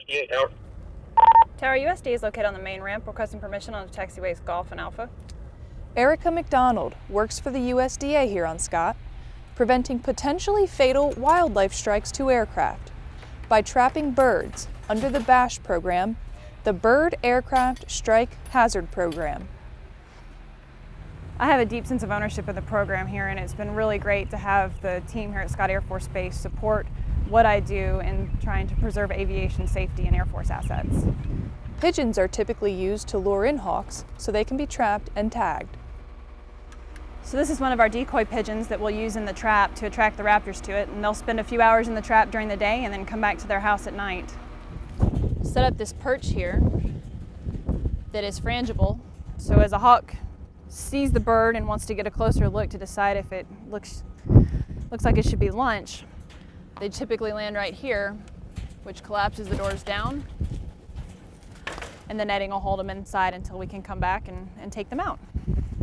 USDA Tower. Tower USD is located on the main ramp, requesting permission on the taxiways Golf and Alpha. Erica McDonald works for the USDA here on Scott, preventing potentially fatal wildlife strikes to aircraft by trapping birds under the BASH program, the Bird Aircraft Strike Hazard Program. I have a deep sense of ownership of the program here, and it's been really great to have the team here at Scott Air Force Base support what I do in trying to preserve aviation safety and Air Force assets. Pigeons are typically used to lure in hawks so they can be trapped and tagged. So this is one of our decoy pigeons that we'll use in the trap to attract the raptors to it, and they'll spend a few hours in the trap during the day and then come back to their house at night. Set up this perch here that is frangible, so as a hawk sees the bird and wants to get a closer look to decide if it looks like it should be lunch, they typically land right here, which collapses the doors down, and the netting will hold them inside until we can come back and take them out.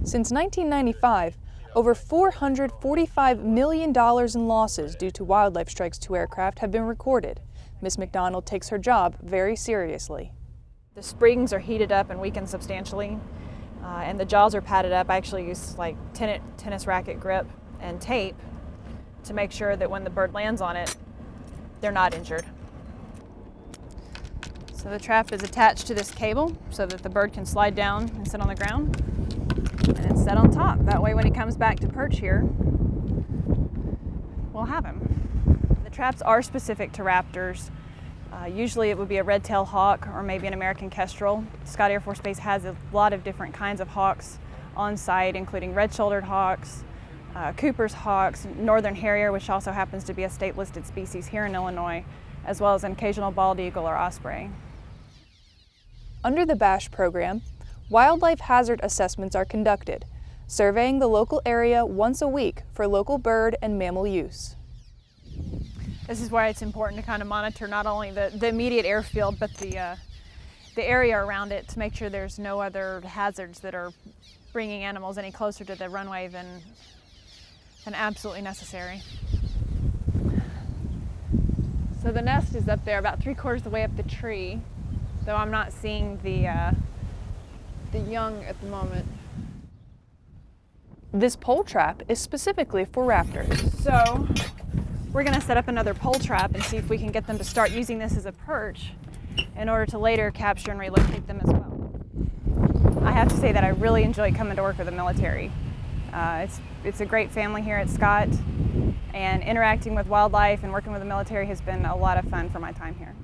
Since 1995, over $445 million in losses due to wildlife strikes to aircraft have been recorded. Ms. McDonald takes her job very seriously. The springs are heated up and weakened substantially, and the jaws are padded up. I actually use like tennis racket grip and tape to make sure that when the bird lands on it, they're not injured. So the trap is attached to this cable so that the bird can slide down and sit on the ground. And it's set on top. That way when he comes back to perch here, we'll have him. The traps are specific to raptors. Usually it would be a red-tailed hawk or maybe an American kestrel. Scott Air Force Base has a lot of different kinds of hawks on site, including red-shouldered hawks, Cooper's hawks, northern harrier, which also happens to be a state-listed species here in Illinois, as well as an occasional bald eagle or osprey. Under the BASH program, wildlife hazard assessments are conducted, surveying the local area once a week for local bird and mammal use. This is why it's important to kind of monitor not only the immediate airfield, but the area around it to make sure there's no other hazards that are bringing animals any closer to the runway than absolutely necessary. So the nest is up there about 3/4 of the way up the tree, though I'm not seeing the young at the moment. This pole trap is specifically for raptors. So we're going to set up another pole trap and see if we can get them to start using this as a perch in order to later capture and relocate them as well. I have to say that I really enjoy coming to work with the military. It's a great family here at Scott, and interacting with wildlife and working with the military has been a lot of fun for my time here.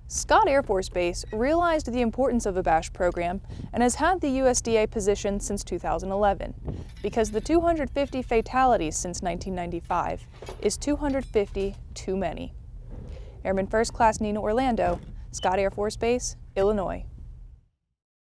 Scott Air Force Base realized the importance of the BASH program and has had the USDA position since 2011, because the 250 fatalities since 1995 is 250 too many. Airman First Class Nina Orlando, Scott Air Force Base, Illinois.